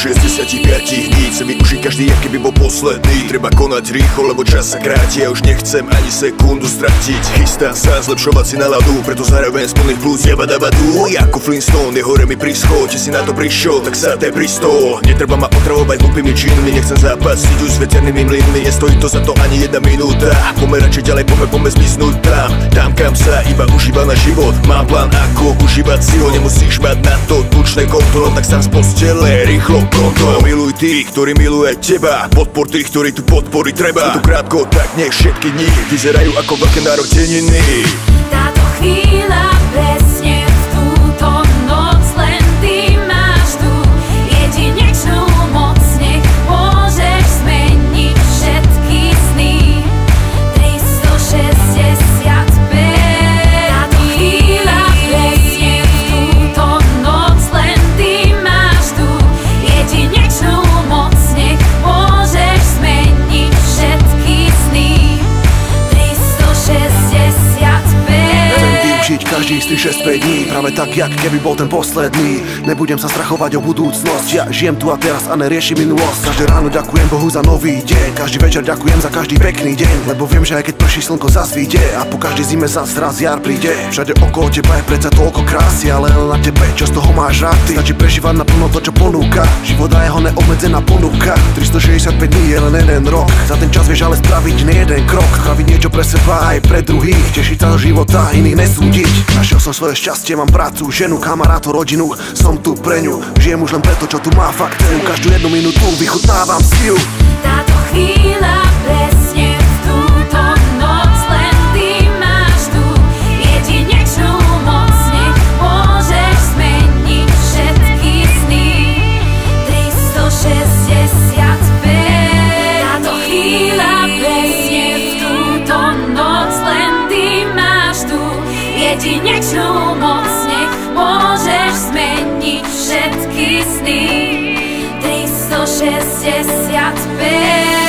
365 dní chcem využiť každý, aký by bol posledný. Treba konať rýchlo, lebo čas sa kráti. Ja už nechcem ani sekundu stratiť. Chystám sa zlepšovať si náladu, preto zároveň z plných plus jabadabadu. Ako Flintstone, je hore mi prischol. Či si na to prišiel, tak sa pristoj. Netreba ma otravovať hlúpými činmi, nechcem zápasiť už s veternými mlynmi. Nestojí to za to ani jedna minúta. Poďme radšej ďalej, poďme zmiznúť tam kam sa iba užíva na život. Mám plán, ako užívať si ho. Nemusíš mať na to tučné kontrol, tak sám z postele rýchlo pronto. Miluj tých, ktorí miluje teba, podpor tých, ktorí tu podpory treba. Je to krátko, tak nech všetky dni vyzerajú ako veľké narodeniny. Táto chvíľa presne v túto noc len ty máš tu jedinečnú moc, nech môžeš zmeniť všetky sny. 365. Táto chvíľa presne v túto noc len ty máš tu jedinečnú moc, nech môžeš zmeniť všetky sny. 365. Každý z tých 6-5 dní, práve tak, jak keby bol ten posledný. Nebudem sa strachovať o budúcnosť, ja žijem tu a teraz a neriešim minulosť. Každé ráno ďakujem Bohu za nový deň, každý večer ďakujem za každý pekný deň, lebo viem, že aj keď prší slnko zasvíte a po každej zime zas raz jar príde. Všade okolo teba je predsa toľko krásy, ale len na tebe, čo z toho máš rád ty. Stačí prežívať naplno to, čo ponúka život a jeho neobmedzená ponuka. 365 dní je len jeden rok, za ten čas vieš ale spraviť nie jeden krok, spraviť niečo pre seba aj pre druhých, tešiť sa do života, iných nesúdiť. Našiel som svoje šťastie, mám prácu, ženu, kamarátov, rodinu, som tu pre ňu. Žijem už len preto, čo tu má fakt cenu. Každú jednu minútu vychutnávam si ju. Táto chvíľa presne v túto noc len ty máš tu jedinečnú moc, nech môžeš zmeniť všetky sny. 365. Táto chvíľa presne v túto noc len ty máš tu jedinečnú moc, nech môžeš zmeniť všetky sny. 365.